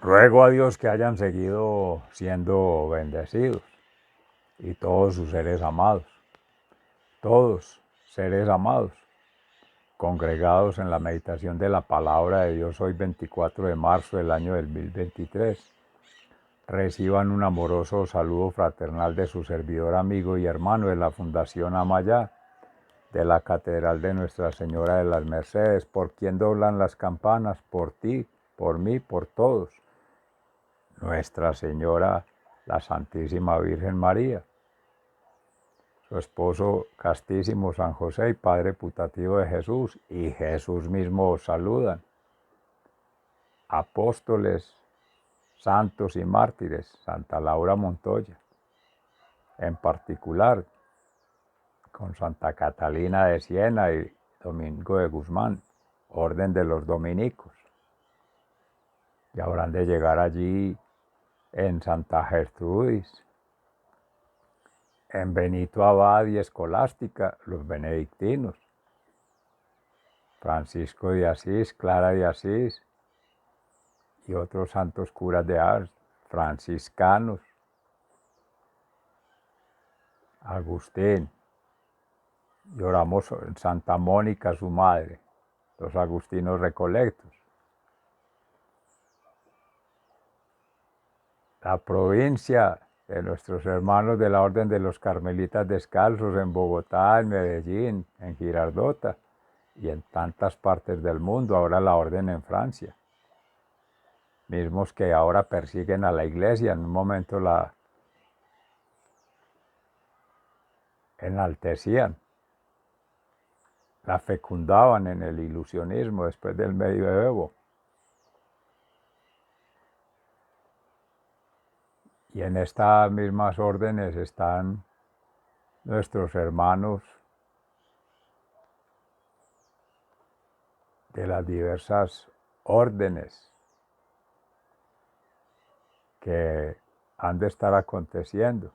Ruego a Dios que hayan seguido siendo bendecidos y todos sus seres amados, todos seres amados, congregados en la meditación de la palabra de Dios hoy 24 de marzo del año 2023, reciban un amoroso saludo fraternal de su servidor, amigo y hermano de la Fundación Amayá, de la Catedral de Nuestra Señora de las Mercedes, por quien doblan las campanas, por ti, por mí, por todos. Nuestra Señora, la Santísima Virgen María, su esposo castísimo San José y Padre putativo de Jesús, y Jesús mismo os saludan. Apóstoles, santos y mártires, Santa Laura Montoya, en particular con Santa Catalina de Siena y Domingo de Guzmán, orden de los dominicos. Y habrán de llegar allí en Santa Gertrudis, en Benito Abad y Escolástica, los benedictinos, Francisco de Asís, Clara de Asís y otros santos curas de Ars, franciscanos, Agustín, y oramos en Santa Mónica, su madre, los agustinos recolectos. La provincia de nuestros hermanos de la Orden de los Carmelitas Descalzos en Bogotá, en Medellín, en Girardota y en tantas partes del mundo, ahora la Orden en Francia. Mismos que ahora persiguen a la Iglesia, en un momento la enaltecían, la fecundaban en el ilusionismo después del medioevo. Y en estas mismas órdenes están nuestros hermanos de las diversas órdenes que han de estar aconteciendo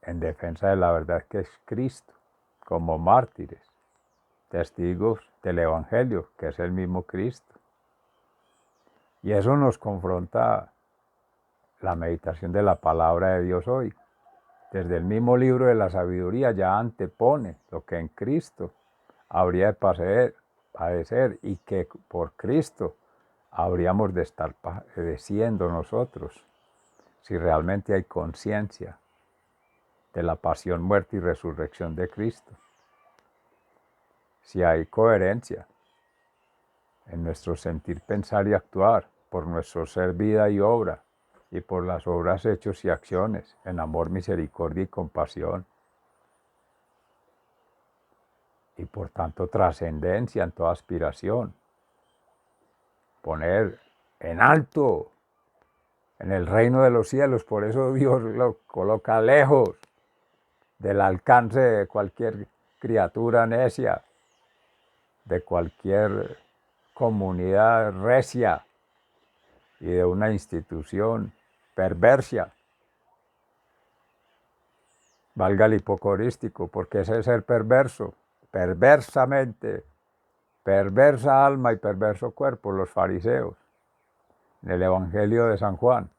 en defensa de la verdad que es Cristo, como mártires, testigos del Evangelio, que es el mismo Cristo. Y eso nos confronta la meditación de la palabra de Dios hoy. Desde el mismo libro de la sabiduría ya antepone lo que en Cristo habría de padecer y que por Cristo habríamos de estar padeciendo nosotros, si realmente hay conciencia de la pasión, muerte y resurrección de Cristo. Si hay coherencia en nuestro sentir, pensar y actuar, por nuestro ser, vida y obra, y por las obras, hechos y acciones, en amor, misericordia y compasión, y por tanto trascendencia en toda aspiración. Poner en alto en el reino de los cielos, por eso Dios lo coloca lejos del alcance de cualquier criatura necia, de cualquier comunidad recia y de una institución perversa. Valga el hipocorístico, porque ese es ser perverso, perversamente, perversa alma y perverso cuerpo, los fariseos, en el Evangelio de San Juan.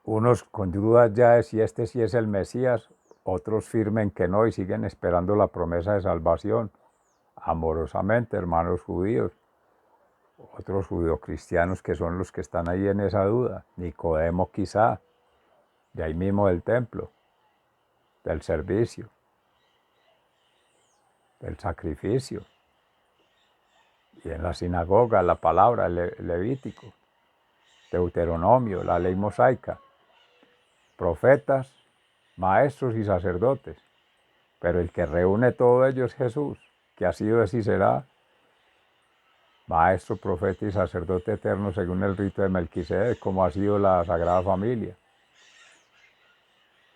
Unos con dudas ya de si este sí es el Mesías, otros firmen que no y siguen esperando la promesa de salvación, amorosamente, hermanos judíos, otros judeocristianos que son los que están ahí en esa duda, Nicodemo quizá, de ahí mismo del templo, del servicio, del sacrificio, y en la sinagoga la palabra, el Levítico, Deuteronomio, la ley mosaica, profetas, maestros y sacerdotes, pero el que reúne todo ello es Jesús, que ha sido, es y será maestro, profeta y sacerdote eterno según el rito de Melquisedec, como ha sido la Sagrada Familia.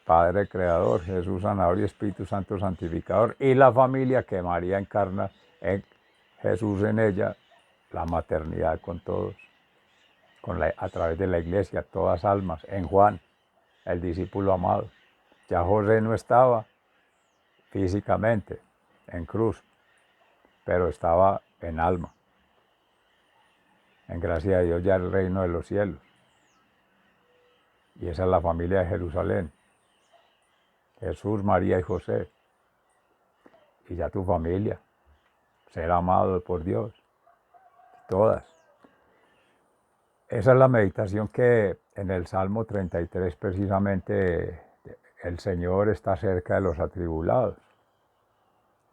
Padre Creador, Jesús Sanador y Espíritu Santo Santificador, y la familia que María encarna en Jesús, en ella, la maternidad con todos, a través de la Iglesia, todas almas, en Juan, el discípulo amado. Ya José no estaba físicamente en cruz, pero estaba en alma. En gracia de Dios ya el reino de los cielos. Y esa es la familia de Jerusalén. Jesús, María y José. Y ya tu familia. Ser amado por Dios. Todas. Esa es la meditación que en el Salmo 33 precisamente el Señor está cerca de los atribulados.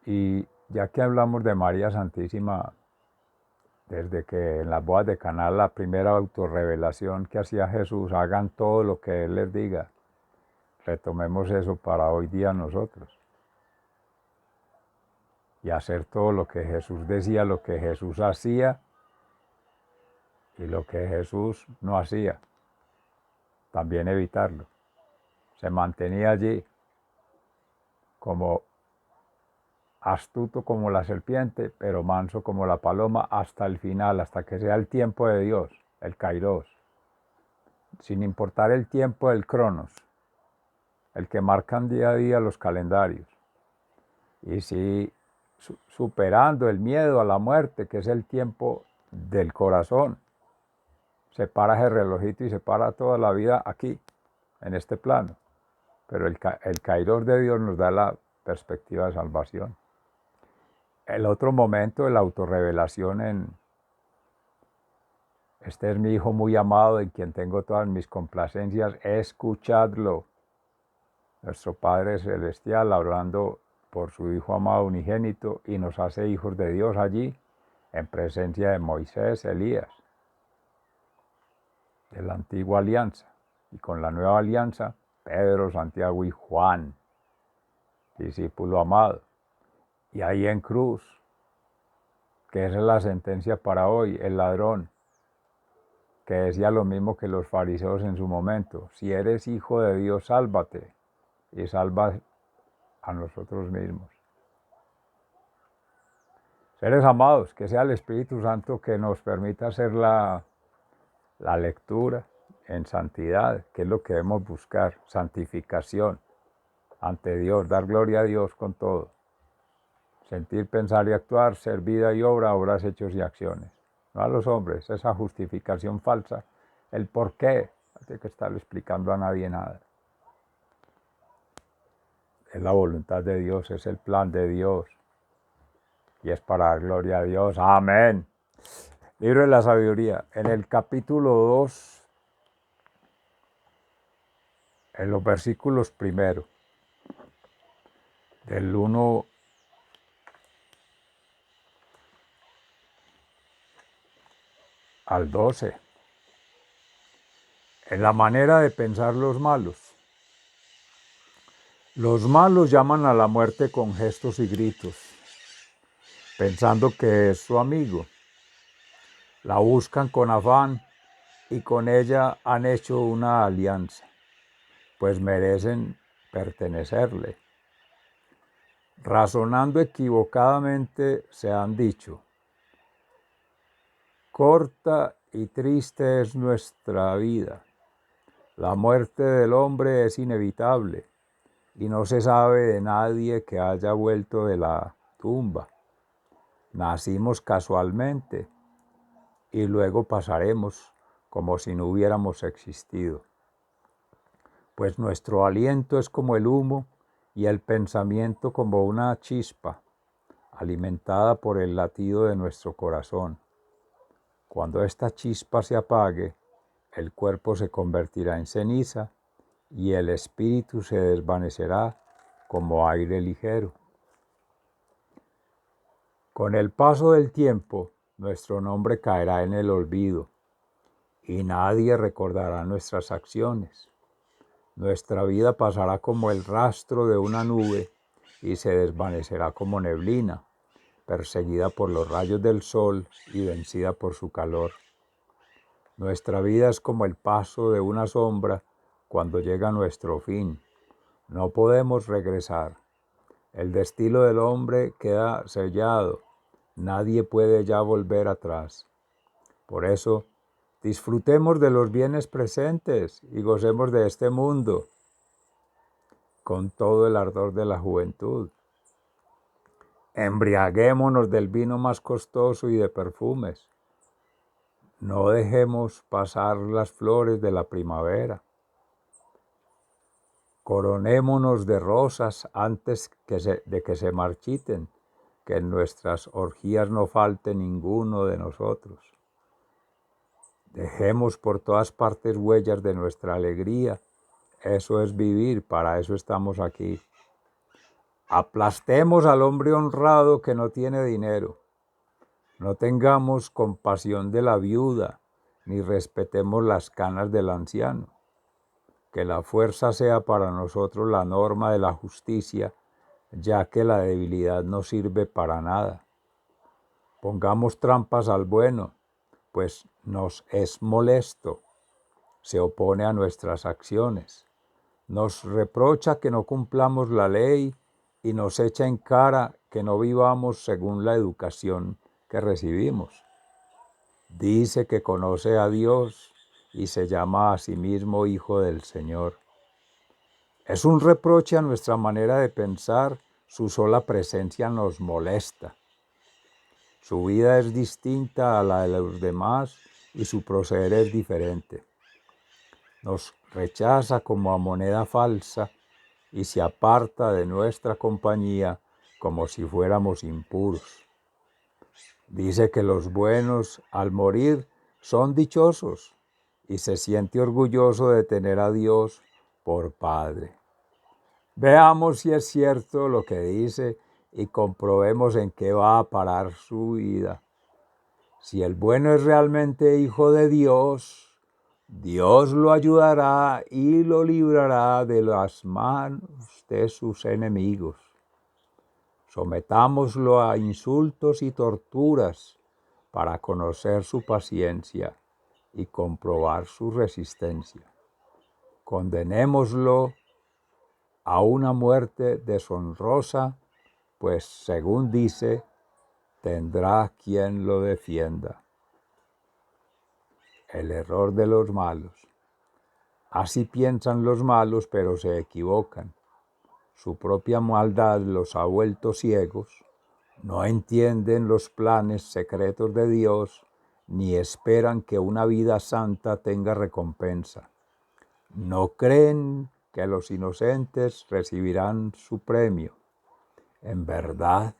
Y ya que hablamos de María Santísima, desde que en las bodas de Caná la primera autorrevelación que hacía Jesús, hagan todo lo que Él les diga, retomemos eso para hoy día nosotros. Y hacer todo lo que Jesús decía, lo que Jesús hacía y lo que Jesús no hacía. También evitarlo. Se mantenía allí como astuto como la serpiente, pero manso como la paloma hasta el final, hasta que sea el tiempo de Dios, el Kairos. Sin importar el tiempo del Cronos, el que marcan día a día los calendarios. Y sí, superando el miedo a la muerte, que es el tiempo del corazón. Se para ese relojito y se para toda la vida aquí, en este plano. Pero el Kairos de Dios nos da la perspectiva de salvación. El otro momento de la autorrevelación este es mi hijo muy amado en quien tengo todas mis complacencias, escuchadlo. Nuestro Padre Celestial hablando por su Hijo amado unigénito y nos hace hijos de Dios allí en presencia de Moisés, Elías, de la antigua alianza. Y con la nueva alianza, Pedro, Santiago y Juan, discípulo amado. Y ahí en cruz, que esa es la sentencia para hoy, el ladrón, que decía lo mismo que los fariseos en su momento: si eres hijo de Dios, sálvate y salva a nosotros mismos. Seres amados, que sea el Espíritu Santo que nos permita hacer la lectura en santidad, que es lo que debemos buscar, santificación ante Dios, dar gloria a Dios con todo. Sentir, pensar y actuar, ser vida y obra, obras, hechos y acciones. No a los hombres, esa justificación falsa, el por qué, no hay que estarle explicando a nadie nada. Es la voluntad de Dios, es el plan de Dios. Y es para dar gloria a Dios. Amén. Libro de la Sabiduría. En el capítulo 2, en los versículos primero, del 1 al 12, en la manera de pensar los malos. Los malos llaman a la muerte con gestos y gritos, pensando que es su amigo. La buscan con afán y con ella han hecho una alianza, pues merecen pertenecerle. Razonando equivocadamente se han dicho: corta y triste es nuestra vida. La muerte del hombre es inevitable y no se sabe de nadie que haya vuelto de la tumba. Nacimos casualmente y luego pasaremos como si no hubiéramos existido. Pues nuestro aliento es como el humo y el pensamiento como una chispa alimentada por el latido de nuestro corazón. Cuando esta chispa se apague, el cuerpo se convertirá en ceniza y el espíritu se desvanecerá como aire ligero. Con el paso del tiempo, nuestro nombre caerá en el olvido y nadie recordará nuestras acciones. Nuestra vida pasará como el rastro de una nube y se desvanecerá como neblina, perseguida por los rayos del sol y vencida por su calor. Nuestra vida es como el paso de una sombra cuando llega nuestro fin. No podemos regresar. El destino del hombre queda sellado. Nadie puede ya volver atrás. Por eso, disfrutemos de los bienes presentes y gocemos de este mundo con todo el ardor de la juventud. Embriaguémonos del vino más costoso y de perfumes. no dejemos pasar las flores de la primavera. Coronémonos de rosas antes de que se marchiten, que en nuestras orgías no falte ninguno de nosotros. Dejemos por todas partes huellas de nuestra alegría. Eso es vivir, para eso estamos aquí. Aplastemos al hombre honrado que no tiene dinero. No tengamos compasión de la viuda, ni respetemos las canas del anciano. Que la fuerza sea para nosotros la norma de la justicia, ya que la debilidad no sirve para nada. Pongamos trampas al bueno, pues nos es molesto, se opone a nuestras acciones, nos reprocha que no cumplamos la ley y nos echa en cara que no vivamos según la educación que recibimos. Dice que conoce a Dios y se llama a sí mismo Hijo del Señor. Es un reproche a nuestra manera de pensar, su sola presencia nos molesta. Su vida es distinta a la de los demás y su proceder es diferente. Nos rechaza como a moneda falsa y se aparta de nuestra compañía como si fuéramos impuros. Dice que los buenos al morir son dichosos y se siente orgulloso de tener a Dios por Padre. Veamos si es cierto lo que dice y comprobemos en qué va a parar su vida. Si el bueno es realmente hijo de Dios, Dios lo ayudará y lo librará de las manos de sus enemigos. Sometámoslo a insultos y torturas para conocer su paciencia y comprobar su resistencia. Condenémoslo a una muerte deshonrosa, pues según dice, tendrá quien lo defienda. El error de los malos. Así piensan los malos, pero se equivocan. Su propia maldad los ha vuelto ciegos, no entienden los planes secretos de Dios, ni esperan que una vida santa tenga recompensa. No creen que los inocentes recibirán su premio. En verdad,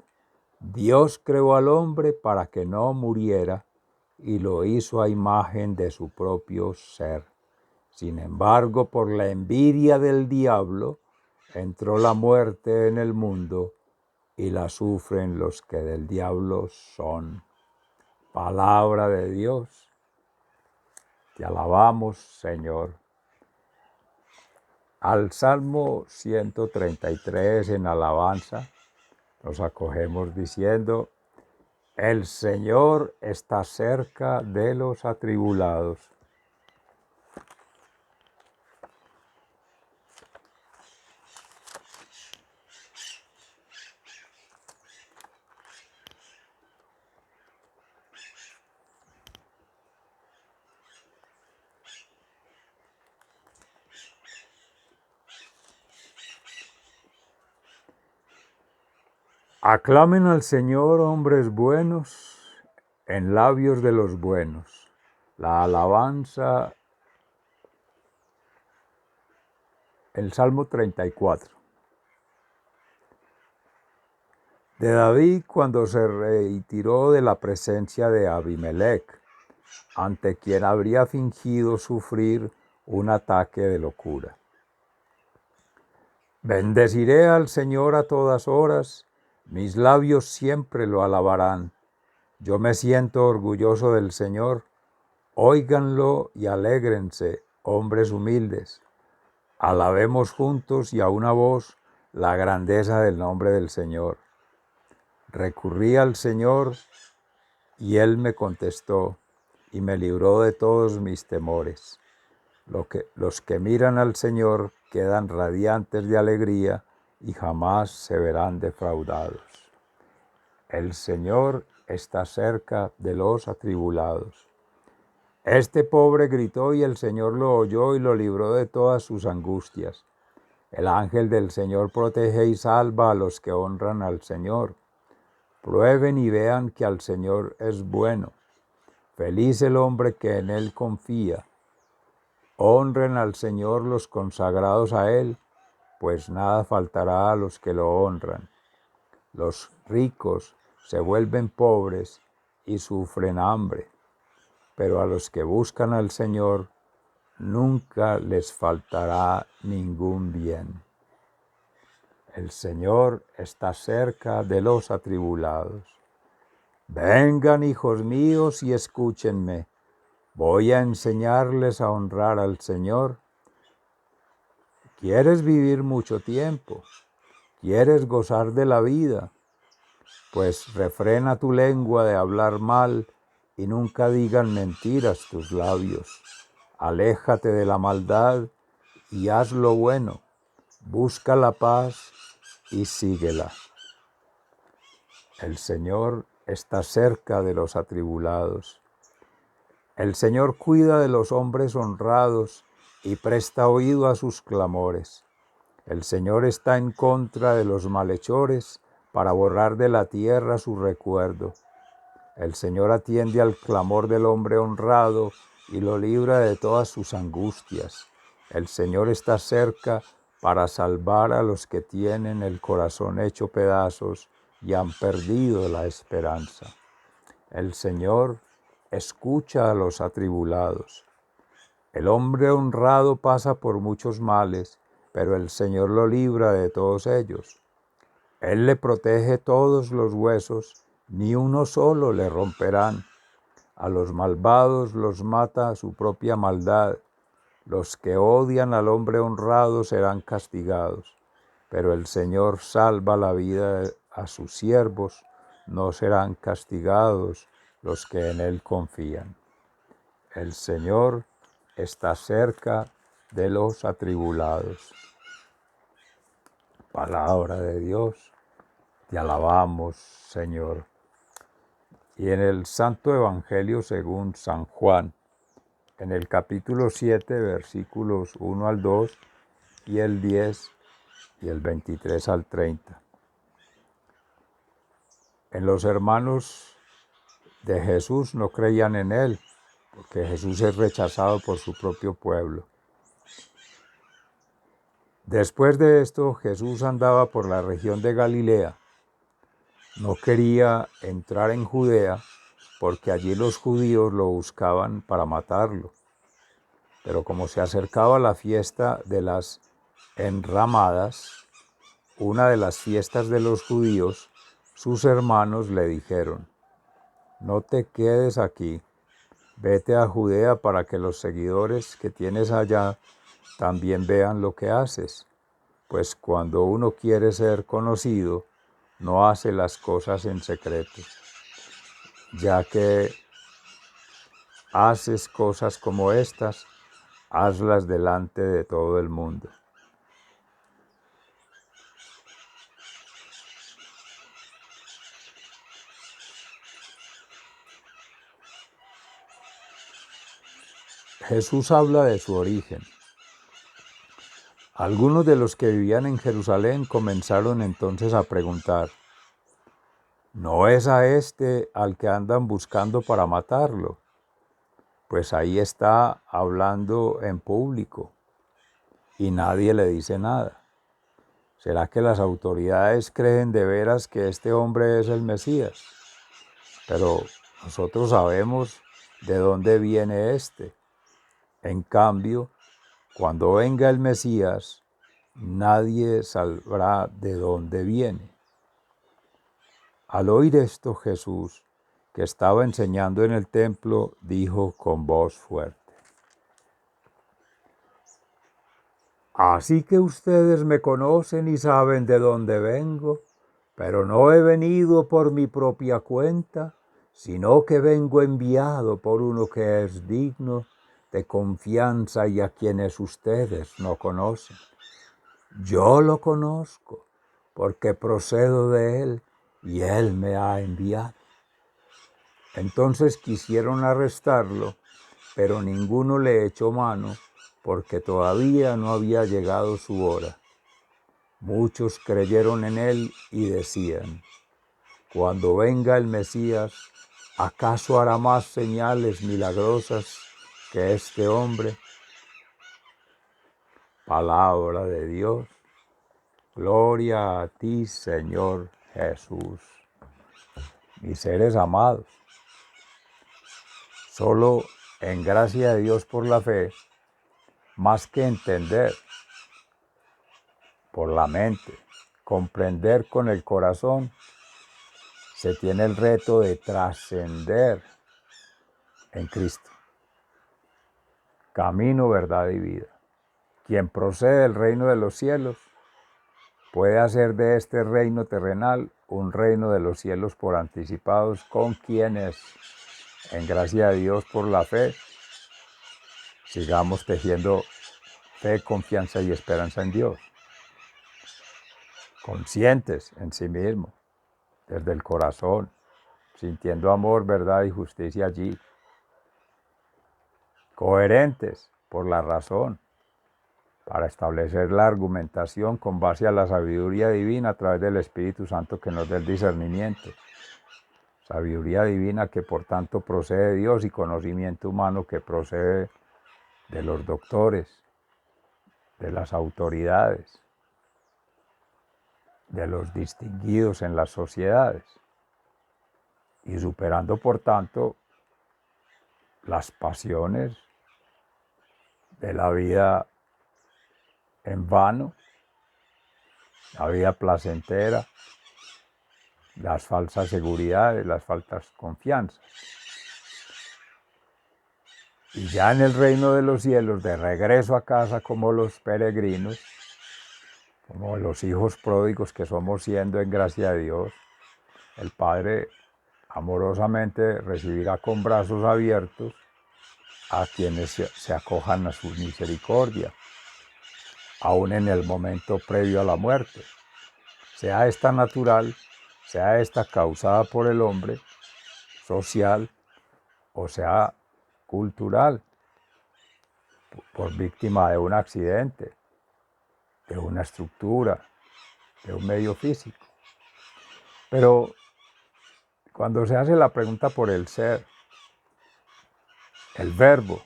Dios creó al hombre para que no muriera y lo hizo a imagen de su propio ser. Sin embargo, por la envidia del diablo, entró la muerte en el mundo y la sufren los que del diablo son. Palabra de Dios. Te alabamos, Señor. Al Salmo 133 en alabanza nos acogemos diciendo: el Señor está cerca de los atribulados. Aclamen al Señor hombres buenos en labios de los buenos. La alabanza, el Salmo 34. De David cuando se retiró de la presencia de Abimelech, ante quien habría fingido sufrir un ataque de locura. Bendeciré al Señor a todas horas, mis labios siempre lo alabarán. Yo me siento orgulloso del Señor. Óiganlo y alégrense, hombres humildes. Alabemos juntos y a una voz la grandeza del nombre del Señor. Recurrí al Señor y Él me contestó y me libró de todos mis temores. Los que miran al Señor quedan radiantes de alegría y jamás se verán defraudados. El Señor está cerca de los atribulados. Este pobre gritó y el Señor lo oyó y lo libró de todas sus angustias. El ángel del Señor protege y salva a los que honran al Señor. Prueben y vean que al Señor es bueno. Feliz el hombre que en él confía. Honren al Señor los consagrados a él, pues nada faltará a los que lo honran. Los ricos se vuelven pobres y sufren hambre, pero a los que buscan al Señor nunca les faltará ningún bien. El Señor está cerca de los atribulados. Vengan, hijos míos, y escúchenme. Voy a enseñarles a honrar al Señor. ¿Quieres vivir mucho tiempo? ¿Quieres gozar de la vida? Pues refrena tu lengua de hablar mal y nunca digan mentiras tus labios. Aléjate de la maldad y haz lo bueno. Busca la paz y síguela. El Señor está cerca de los atribulados. El Señor cuida de los hombres honrados y presta oído a sus clamores. El Señor está en contra de los malhechores para borrar de la tierra su recuerdo. El Señor atiende al clamor del hombre honrado y lo libra de todas sus angustias. El Señor está cerca para salvar a los que tienen el corazón hecho pedazos y han perdido la esperanza. El Señor escucha a los atribulados. El hombre honrado pasa por muchos males, pero el Señor lo libra de todos ellos. Él le protege todos los huesos, ni uno solo le romperán. A los malvados los mata su propia maldad. Los que odian al hombre honrado serán castigados, pero el Señor salva la vida a sus siervos, no serán castigados los que en Él confían. El Señor está cerca de los atribulados. Palabra de Dios, te alabamos, Señor. Y en el Santo Evangelio según San Juan, en el capítulo 7, versículos 1 al 2 y el 10 y el 23 al 30. En los hermanos de Jesús no creían en Él, porque Jesús es rechazado por su propio pueblo. Después de esto, Jesús andaba por la región de Galilea. No quería entrar en Judea, porque allí los judíos lo buscaban para matarlo. Pero como se acercaba la fiesta de las enramadas, una de las fiestas de los judíos, sus hermanos le dijeron: no te quedes aquí, vete a Judea para que los seguidores que tienes allá también vean lo que haces, pues cuando uno quiere ser conocido, no hace las cosas en secreto. Ya que haces cosas como estas, hazlas delante de todo el mundo. Jesús habla de su origen. Algunos de los que vivían en Jerusalén comenzaron entonces a preguntar: ¿no es a este al que andan buscando para matarlo? Pues ahí está hablando en público y nadie le dice nada. ¿Será que las autoridades creen de veras que este hombre es el Mesías? Pero nosotros sabemos de dónde viene este. En cambio, cuando venga el Mesías, nadie sabrá de dónde viene. Al oír esto, Jesús, que estaba enseñando en el templo, dijo con voz fuerte: así que ustedes me conocen y saben de dónde vengo, pero no he venido por mi propia cuenta, sino que vengo enviado por uno que es digno de confianza y a quienes ustedes no conocen. Yo lo conozco porque procedo de él y él me ha enviado. Entonces quisieron arrestarlo, pero ninguno le echó mano porque todavía no había llegado su hora. Muchos creyeron en él y decían: cuando venga el Mesías, ¿Acaso hará más señales milagrosas que este hombre? Palabra de Dios. Gloria a ti, Señor Jesús. Mis seres amados, solo en gracia de Dios por la fe, más que entender por la mente, comprender con el corazón, se tiene el reto de trascender en Cristo. Camino, verdad y vida. Quien procede del reino de los cielos puede hacer de este reino terrenal un reino de los cielos por anticipados, con quienes, en gracia de Dios por la fe, sigamos tejiendo fe, confianza y esperanza en Dios. Conscientes en sí mismos, desde el corazón, sintiendo amor, verdad y justicia allí. Coherentes por la razón, para establecer la argumentación con base a la sabiduría divina a través del Espíritu Santo que nos dé el discernimiento. Sabiduría divina que por tanto procede de Dios y conocimiento humano que procede de los doctores, de las autoridades, de los distinguidos en las sociedades y superando por tanto las pasiones de la vida en vano, la vida placentera, las falsas seguridades, las falsas confianzas. Y ya en el reino de los cielos, de regreso a casa como los peregrinos, como los hijos pródigos que somos siendo en gracia de Dios, el Padre amorosamente recibirá con brazos abiertos a quienes se acojan a su misericordia, aún en el momento previo a la muerte, sea esta natural, sea esta causada por el hombre, social, o sea cultural, por víctima de un accidente, de una estructura, de un medio físico. Pero cuando se hace la pregunta por el ser, el verbo,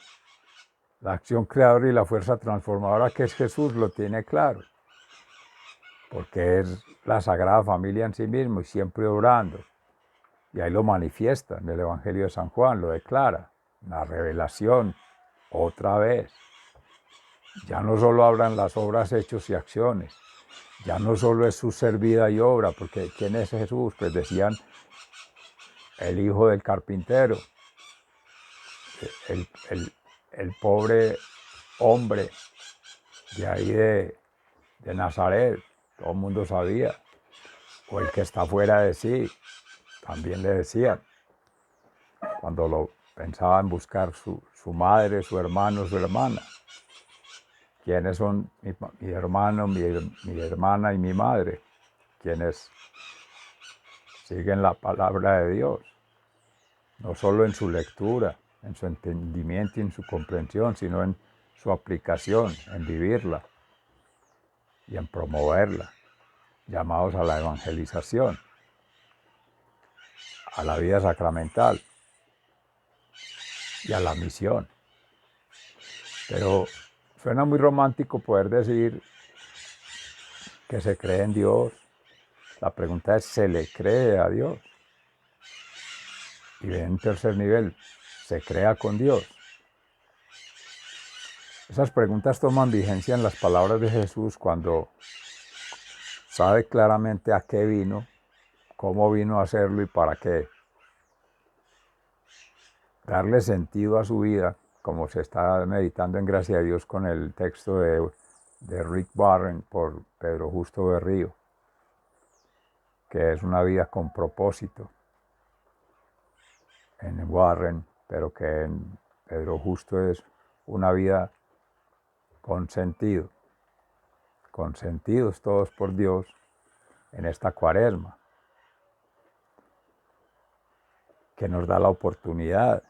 la acción creadora y la fuerza transformadora que es Jesús, lo tiene claro, porque es la Sagrada Familia en sí mismo y siempre obrando. Y ahí lo manifiesta en el Evangelio de San Juan, lo declara, la revelación, otra vez. Ya no solo hablan las obras, hechos y acciones, ya no solo es su ser, vida y obra, porque ¿quién es Jesús? Pues decían, el hijo del carpintero, el pobre hombre de ahí de Nazaret, todo el mundo sabía, o el que está fuera de sí, también le decían, cuando lo pensaba en buscar su madre, su hermano, su hermana. ¿Quiénes son mi hermano, mi hermana y mi madre? Quienes siguen la palabra de Dios, no solo en su lectura, en su entendimiento y en su comprensión, sino en su aplicación, en vivirla y en promoverla, llamados a la evangelización, a la vida sacramental y a la misión. Pero suena muy romántico poder decir que se cree en Dios. La pregunta es, ¿se le cree a Dios? Y en tercer nivel, ¿se crea con Dios? Esas preguntas toman vigencia en las palabras de Jesús cuando sabe claramente a qué vino, cómo vino a hacerlo y para qué. Darle sentido a su vida, como se está meditando en Gracia de Dios con el texto de Rick Warren por Pedro Justo Berrío, que es una vida con propósito en Warren, pero que en Pedro Justo es una vida con sentido, consentidos todos por Dios en esta Cuaresma, que nos da la oportunidad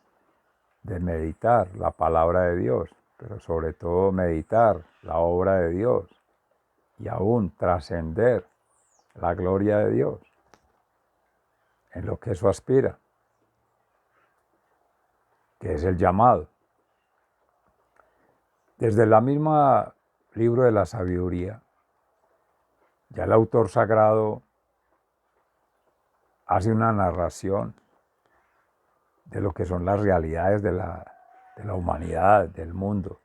de meditar la palabra de Dios, pero sobre todo meditar la obra de Dios y aún trascender la gloria de Dios en lo que eso aspira. que es el llamado. Desde la misma libro de la sabiduría, ya el autor sagrado hace una narración de lo que son las realidades de la humanidad, del mundo,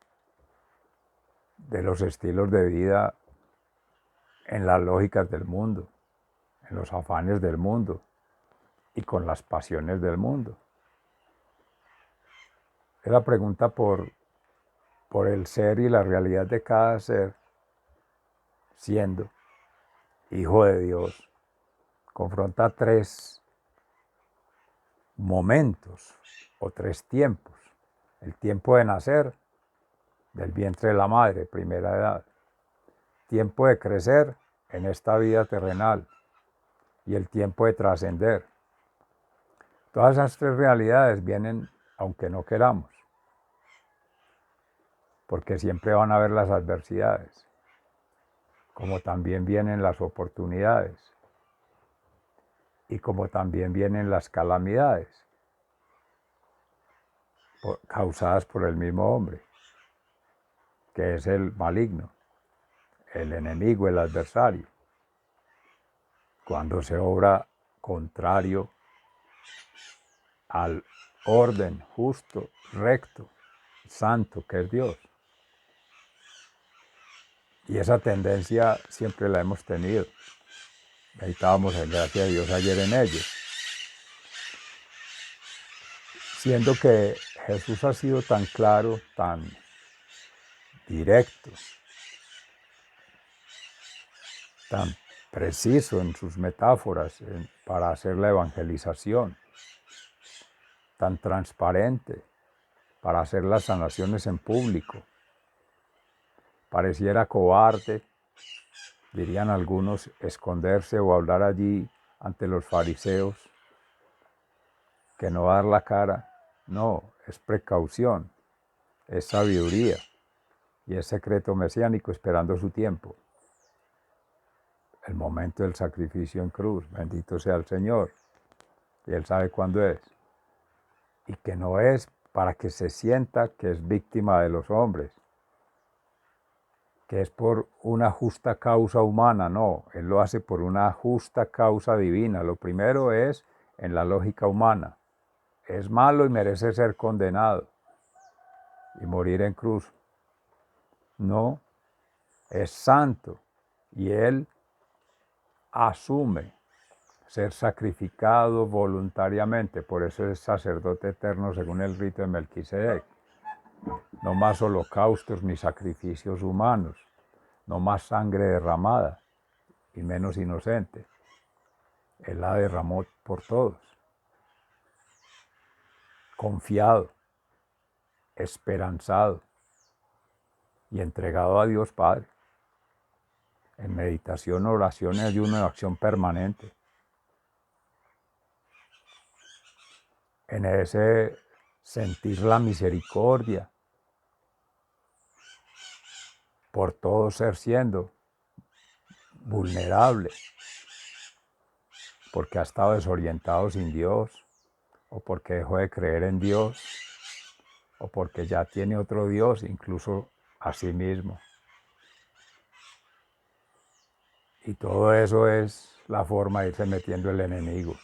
de los estilos de vida en las lógicas del mundo, en los afanes del mundo y con las pasiones del mundo. Es la pregunta por el ser y la realidad de cada ser, siendo hijo de Dios, confronta tres momentos o tres tiempos. El tiempo de nacer, del vientre de la madre, primera edad. Tiempo de crecer en esta vida terrenal y el tiempo de trascender. Todas esas tres realidades vienen aunque no queramos, porque siempre van a haber las adversidades, como también vienen las oportunidades y como también vienen las calamidades causadas por el mismo hombre, que es el maligno, el enemigo, el adversario, cuando se obra contrario al orden justo, recto, santo que es Dios. Y esa tendencia siempre la hemos tenido. Meditábamos en gracia de Dios ayer en ello. Siendo que Jesús ha sido tan claro, tan directo, tan preciso en sus metáforas para hacer la evangelización, tan transparente para hacer las sanaciones en público. Pareciera cobarde, dirían algunos, esconderse o hablar allí ante los fariseos, que no dar la cara. No, es precaución, es sabiduría y es secreto mesiánico esperando su tiempo. El momento del sacrificio en cruz, bendito sea el Señor, y Él sabe cuándo es. Y que no es para que se sienta que es víctima de los hombres, que es por una justa causa humana, no, Él lo hace por una justa causa divina. Lo primero es en la lógica humana. Es malo y merece ser condenado y morir en cruz. No, es santo y Él asume ser sacrificado voluntariamente, por eso es sacerdote eterno según el rito de Melquisedec. No más holocaustos ni sacrificios humanos, no más sangre derramada y menos inocente. Él la derramó por todos. Confiado, esperanzado y entregado a Dios Padre. En meditación, oración y ayuno de acción permanente. En ese sentir la misericordia por todo ser siendo vulnerable, porque ha estado desorientado sin Dios, o porque dejó de creer en Dios, o porque ya tiene otro Dios, incluso a sí mismo. Y todo eso es la forma de irse metiendo el enemigo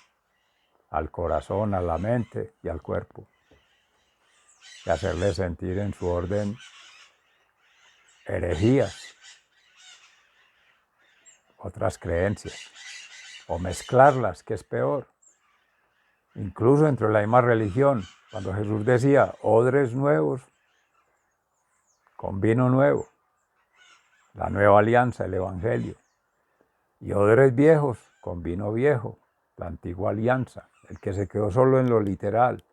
al corazón, a la mente y al cuerpo, y hacerle sentir en su orden herejías, otras creencias, o mezclarlas, que es peor. Incluso entre la misma religión, cuando Jesús decía odres nuevos con vino nuevo, la nueva alianza, el evangelio, y odres viejos con vino viejo, la antigua alianza, el que se quedó solo en lo literal,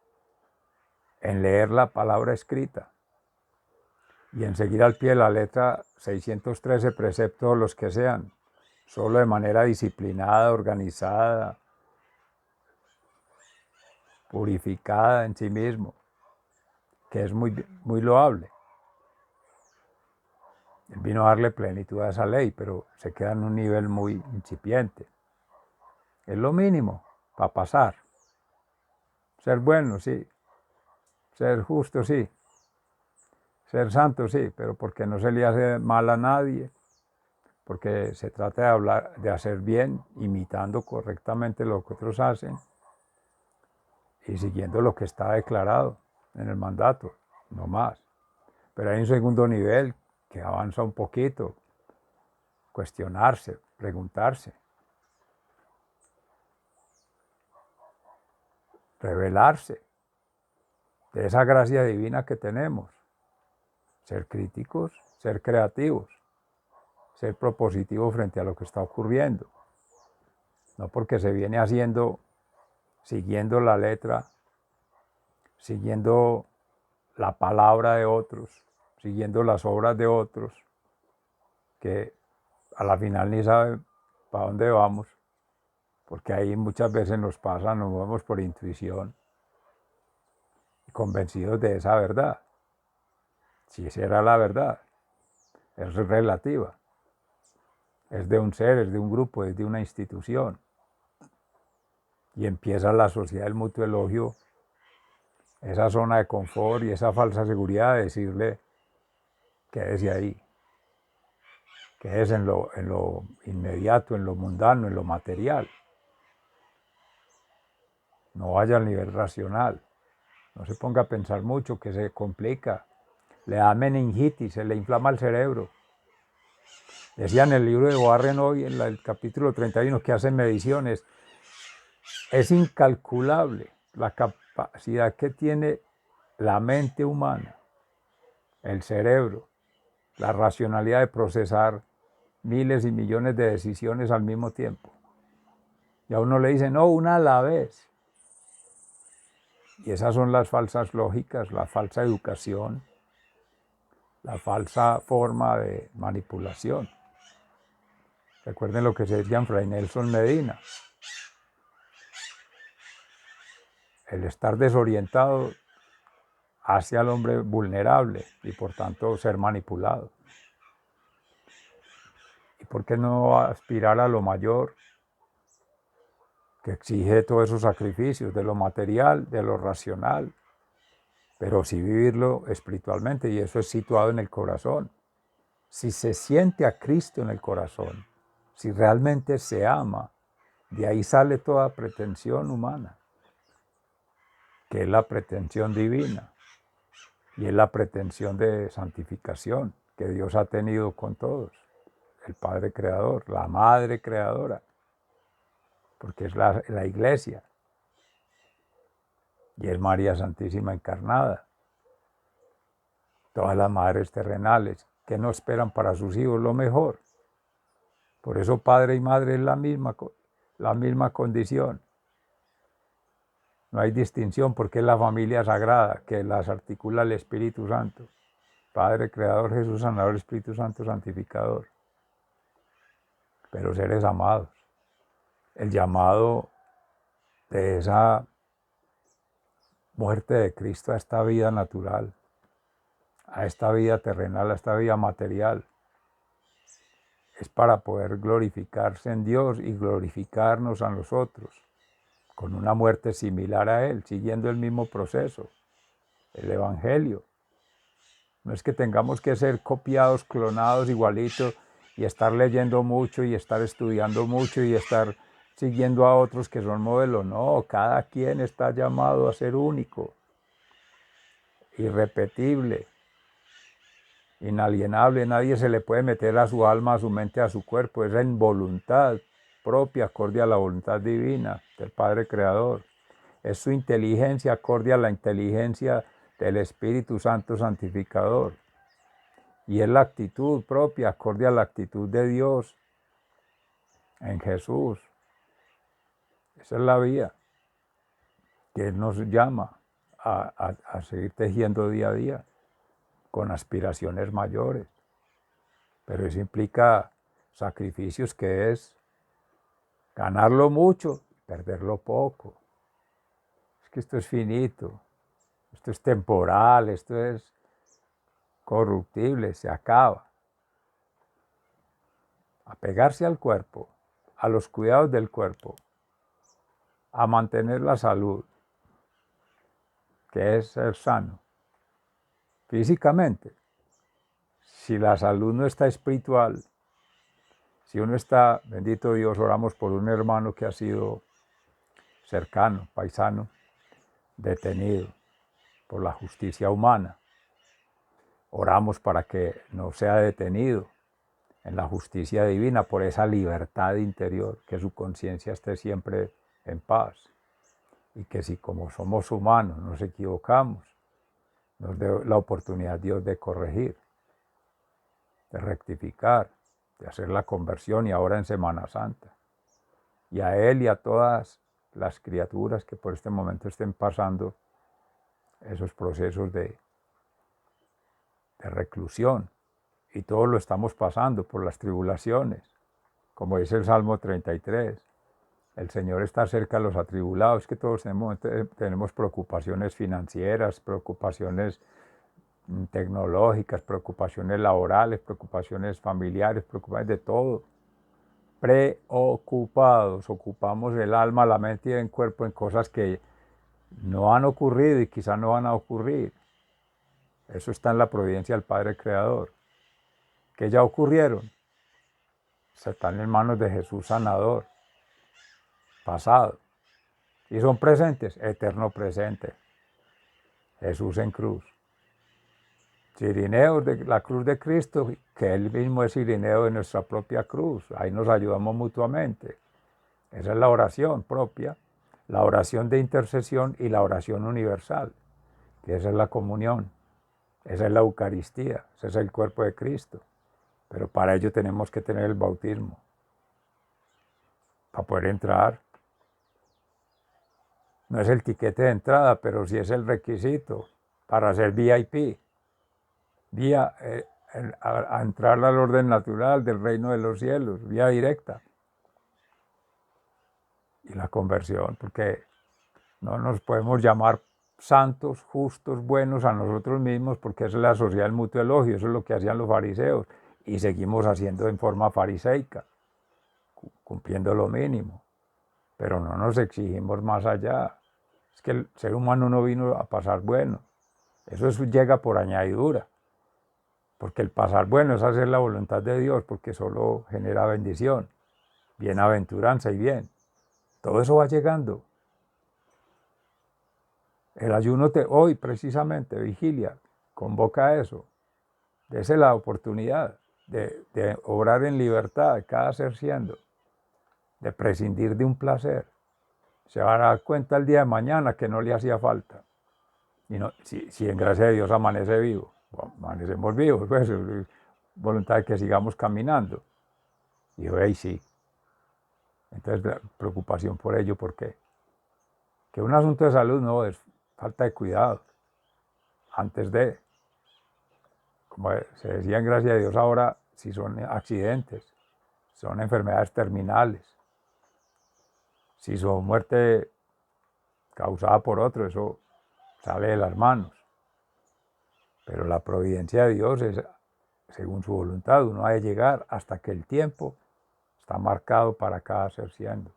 en leer la palabra escrita y en seguir al pie de la letra 613 preceptos, los que sean, solo de manera disciplinada, organizada, purificada en sí mismo, que es muy loable. Él vino a darle plenitud a esa ley, pero se queda en un nivel muy incipiente. Es lo mínimo para pasar. Ser bueno, sí, ser justo sí, ser santo sí, pero porque no se le hace mal a nadie, porque se trata de hablar, de hacer bien, imitando correctamente lo que otros hacen y siguiendo lo que está declarado en el mandato, no más. Pero hay un segundo nivel que avanza un poquito, cuestionarse, preguntarse, revelarse de esa gracia divina que tenemos, ser críticos, ser creativos, ser propositivos frente a lo que está ocurriendo, no porque se viene haciendo, siguiendo la letra, siguiendo la palabra de otros, siguiendo las obras de otros, que a la final ni saben para dónde vamos, porque ahí muchas veces nos pasa, nos movemos por intuición, convencidos de esa verdad. Si esa era la verdad, es relativa, es de un ser, es de un grupo, es de una institución. Y empieza la sociedad del mutuo elogio, esa zona de confort y esa falsa seguridad de decirle, quédese ahí, quédese en lo inmediato, en lo mundano, en lo material. No vaya al nivel racional, no se ponga a pensar mucho, que se complica, le da meningitis, se le inflama el cerebro. Decía en el libro de Warren hoy, en el capítulo 31, que hace mediciones, es incalculable la capacidad que tiene la mente humana, el cerebro, la racionalidad de procesar miles y millones de decisiones al mismo tiempo. Y a uno le dice, no, una a la vez. Y esas son las falsas lógicas, la falsa educación, la falsa forma de manipulación. Recuerden lo que se decía en Fray Nelson Medina. El estar desorientado hace al hombre vulnerable y por tanto ser manipulado. ¿Y por qué no aspirar a lo mayor que exige todos esos sacrificios de lo material, de lo racional, pero sí vivirlo espiritualmente? Y eso es situado en el corazón. Si se siente a Cristo en el corazón, si realmente se ama, de ahí sale toda pretensión humana, que es la pretensión divina y es la pretensión de santificación que Dios ha tenido con todos, el Padre Creador, la Madre Creadora, porque es la Iglesia y es María Santísima encarnada. Todas las madres terrenales que no esperan para sus hijos lo mejor. Por eso padre y madre es la misma condición. No hay distinción porque es la familia sagrada que las articula el Espíritu Santo. Padre, Creador, Jesús, Sanador, Espíritu Santo, Santificador. Pero seres amados. El llamado de esa muerte de Cristo a esta vida natural, a esta vida terrenal, a esta vida material, es para poder glorificarse en Dios y glorificarnos a nosotros, con una muerte similar a Él, siguiendo el mismo proceso, el Evangelio. No es que tengamos que ser copiados, clonados, igualitos, y estar leyendo mucho, y estar estudiando mucho, y estar siguiendo a otros que son modelos. No, cada quien está llamado a ser único, irrepetible, inalienable. Nadie se le puede meter a su alma, a su mente, a su cuerpo. Es en voluntad propia, acorde a la voluntad divina del Padre Creador. Es su inteligencia acorde a la inteligencia del Espíritu Santo Santificador. Y es la actitud propia acorde a la actitud de Dios en Jesús. Esa es la vía que Él nos llama a seguir tejiendo día a día con aspiraciones mayores. Pero eso implica sacrificios, que es ganarlo mucho, perderlo poco. Es que esto es finito, esto es temporal, esto es corruptible, se acaba. Apegarse al cuerpo, a los cuidados del cuerpo, a mantener la salud, ¿Qué es ser sano? Físicamente. Si la salud no está espiritual, si uno está, bendito Dios, oramos por un hermano que ha sido cercano, paisano, detenido por la justicia humana. Oramos para que no sea detenido en la justicia divina por esa libertad interior, que su conciencia esté siempre en paz y que si como somos humanos nos equivocamos, nos dé la oportunidad Dios de corregir, de rectificar, de hacer la conversión y ahora en Semana Santa. Y a Él y a todas las criaturas que por este momento estén pasando esos procesos de reclusión. Y todos lo estamos pasando por las tribulaciones. Como dice el Salmo 33, el Señor está cerca de los atribulados, que todos tenemos preocupaciones financieras, preocupaciones tecnológicas, preocupaciones laborales, preocupaciones familiares, preocupaciones de todo. Preocupados, ocupamos el alma, la mente y el cuerpo en cosas que no han ocurrido y quizás no van a ocurrir. Eso está en la providencia del Padre Creador. Que ya ocurrieron, están en manos de Jesús sanador, pasado. Y son presentes, eterno presente. Jesús en cruz. Cirineo de la cruz de Cristo, que Él mismo es cirineo de nuestra propia cruz. Ahí nos ayudamos mutuamente. Esa es la oración propia, la oración de intercesión y la oración universal. Que esa es la comunión, esa es la Eucaristía, ese es el cuerpo de Cristo. Pero para ello tenemos que tener el bautismo, para poder entrar. No es el tiquete de entrada, pero sí es el requisito para ser VIP. Vía a entrar al orden natural del reino de los cielos, vía directa. Y la conversión, porque no nos podemos llamar santos, justos, buenos a nosotros mismos, porque eso es la sociedad del mutuo elogio, eso es lo que hacían los fariseos, y seguimos haciendo en forma fariseica, cumpliendo lo mínimo, pero no nos exigimos más allá. Es que el ser humano no vino a pasar bueno, eso llega por añadidura, porque el pasar bueno es hacer la voluntad de Dios, porque solo genera bendición, bienaventuranza y bien. Todo eso va llegando. El ayuno hoy precisamente, vigilia, convoca a eso. Dese la oportunidad de obrar en libertad, cada ser siendo, de prescindir de un placer. Se va a dar cuenta el día de mañana que no le hacía falta. Y no, si en gracia de Dios amanece vivo, bueno, amanecemos vivos, pues voluntad de que sigamos caminando. Y yo, ahí sí. Entonces, la preocupación por ello, ¿por qué? Que un asunto de salud no es falta de cuidado. Antes de, como se decía en gracia de Dios ahora, si son accidentes, son enfermedades terminales, si son muerte causada por otro, eso sale de las manos. Pero la providencia de Dios es según su voluntad, uno ha de llegar hasta que el tiempo está marcado para cada ser siendo.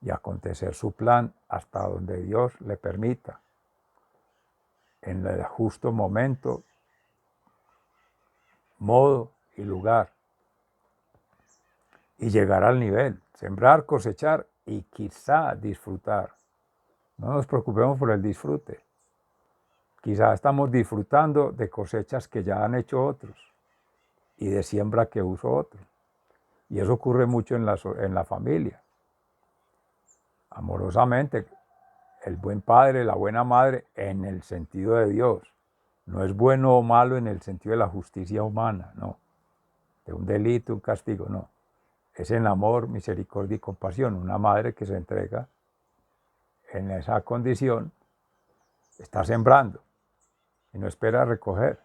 Y acontecer su plan hasta donde Dios le permita, en el justo momento, modo y lugar. Y llegar al nivel, sembrar, cosechar y quizá disfrutar. No nos preocupemos por el disfrute. Quizá estamos disfrutando de cosechas que ya han hecho otros y de siembra que usó otros. Y eso ocurre mucho en la familia. Amorosamente, el buen padre, la buena madre, en el sentido de Dios. No es bueno o malo en el sentido de la justicia humana, no. De un delito, un castigo, no. Es en amor, misericordia y compasión. Una madre que se entrega en esa condición está sembrando y no espera recoger,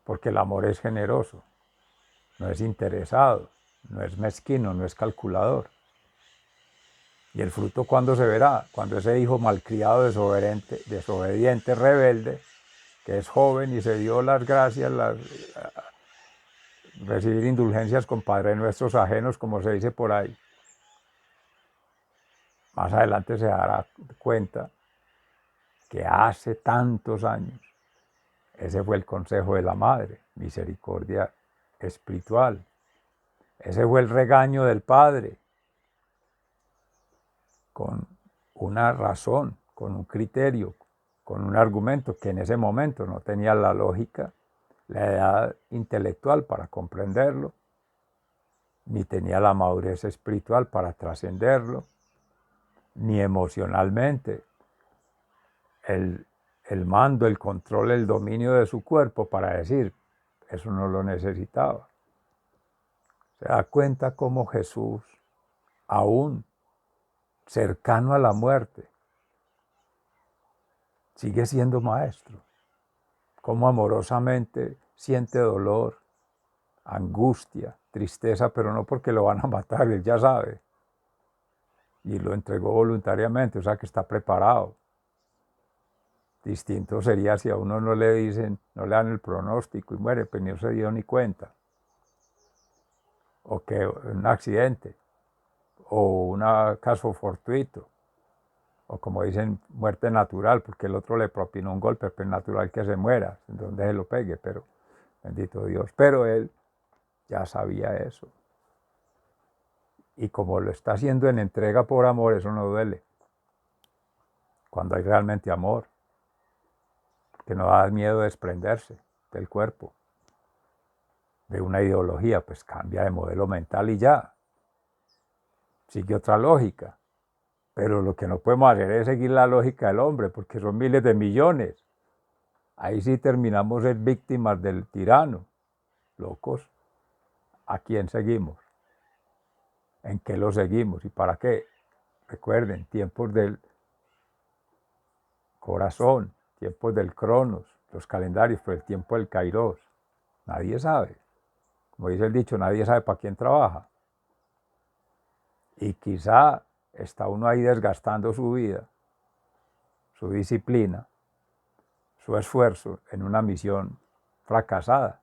porque el amor es generoso, no es interesado, no es mezquino, no es calculador. ¿Y el fruto cuándo se verá? Cuando ese hijo malcriado, desobediente, rebelde, que es joven y se dio las gracias, recibir indulgencias con Padre Nuestros ajenos, como se dice por ahí, Más adelante se dará cuenta que hace tantos años ese fue el consejo de la madre, misericordia espiritual. Ese fue el regaño del padre, con una razón, con un criterio, con un argumento que en ese momento no tenía la lógica, la edad intelectual para comprenderlo, ni tenía la madurez espiritual para trascenderlo, ni emocionalmente el mando, el control, el dominio de su cuerpo para decir, eso no lo necesitaba. Se da cuenta cómo Jesús, aún cercano a la muerte, sigue siendo maestro. Cómo amorosamente siente dolor, angustia, tristeza, pero no porque lo van a matar, él ya sabe. Y lo entregó voluntariamente, o sea que está preparado. Distinto sería si a uno no le dicen, no le dan el pronóstico y muere, pues no se dio ni cuenta. O que un accidente, o un caso fortuito, o como dicen, muerte natural, porque el otro le propinó un golpe, pues natural que se muera, donde se lo pegue, pero bendito Dios. Pero él ya sabía eso. Y como lo está haciendo en entrega por amor, eso no duele. Cuando hay realmente amor, que no da miedo desprenderse del cuerpo, de una ideología, pues cambia de modelo mental y ya. Sigue otra lógica. Pero lo que no podemos hacer es seguir la lógica del hombre, porque son miles de millones. Ahí sí terminamos ser víctimas del tirano. Locos. ¿A quién seguimos? ¿En qué lo seguimos? ¿Y para qué? Recuerden, tiempos del corazón, tiempos del cronos, los calendarios, pero el tiempo del kairos. Nadie sabe. Como dice el dicho, nadie sabe para quién trabaja. Y quizá está uno ahí desgastando su vida, su disciplina, su esfuerzo en una misión fracasada.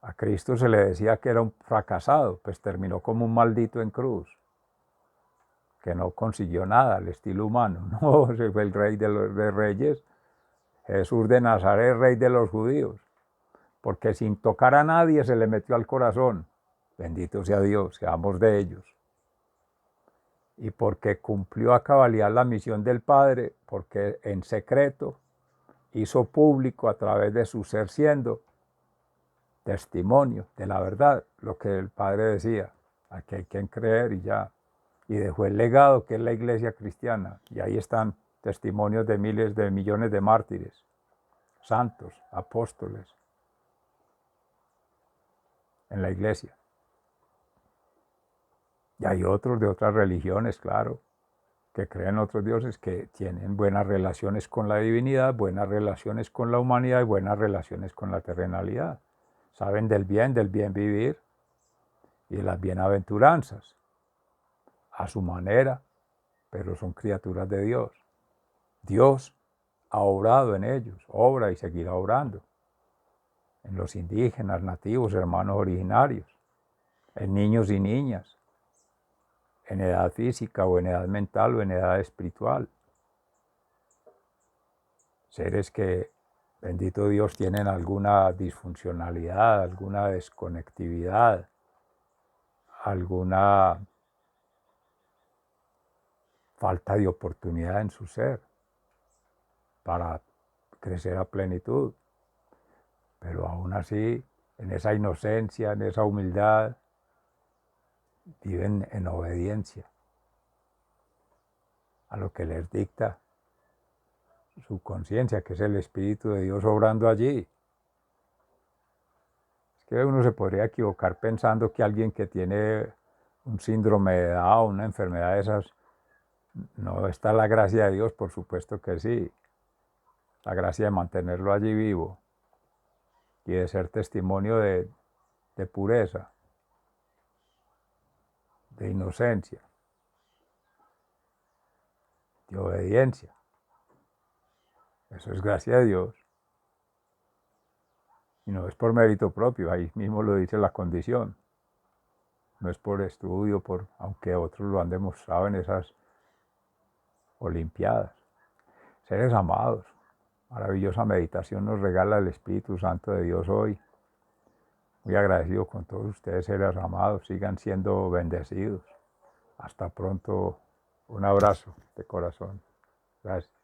A Cristo se le decía que era un fracasado, pues terminó como un maldito en cruz, que no consiguió nada al estilo humano. No, ese fue el rey de los reyes, Jesús de Nazaret, rey de los judíos, porque sin tocar a nadie se le metió al corazón. Bendito sea Dios, seamos de ellos. Y porque cumplió a cabalidad la misión del Padre, porque en secreto hizo público a través de su ser siendo testimonio de la verdad, lo que el Padre decía, aquí hay que creer y ya. Y dejó el legado que es la iglesia cristiana. Y ahí están testimonios de miles de millones de mártires, santos, apóstoles, en la iglesia. Y hay otros de otras religiones, claro, que creen otros dioses que tienen buenas relaciones con la divinidad, buenas relaciones con la humanidad y buenas relaciones con la terrenalidad. Saben del bien vivir y de las bienaventuranzas, a su manera, pero son criaturas de Dios. Dios ha obrado en ellos, obra y seguirá obrando, en los indígenas, nativos, hermanos originarios, en niños y niñas, en edad física o en edad mental o en edad espiritual. Seres que, bendito Dios, tienen alguna disfuncionalidad, alguna desconectividad, alguna falta de oportunidad en su ser para crecer a plenitud. Pero aún así, en esa inocencia, en esa humildad, viven en obediencia a lo que les dicta su conciencia, que es el Espíritu de Dios obrando allí. Es que uno se podría equivocar pensando que alguien que tiene un síndrome de Down, una enfermedad de esas, no está la gracia de Dios, por supuesto que sí. La gracia de mantenerlo allí vivo y de ser testimonio de pureza, de inocencia, de obediencia. Eso es gracia de Dios. Y no es por mérito propio, ahí mismo lo dice la condición. no es por estudio, aunque otros lo han demostrado en esas olimpiadas. Seres amados, maravillosa meditación nos regala el Espíritu Santo de Dios hoy. Muy agradecido con todos ustedes, seres amados, sigan siendo bendecidos. Hasta pronto, un abrazo de corazón. Gracias.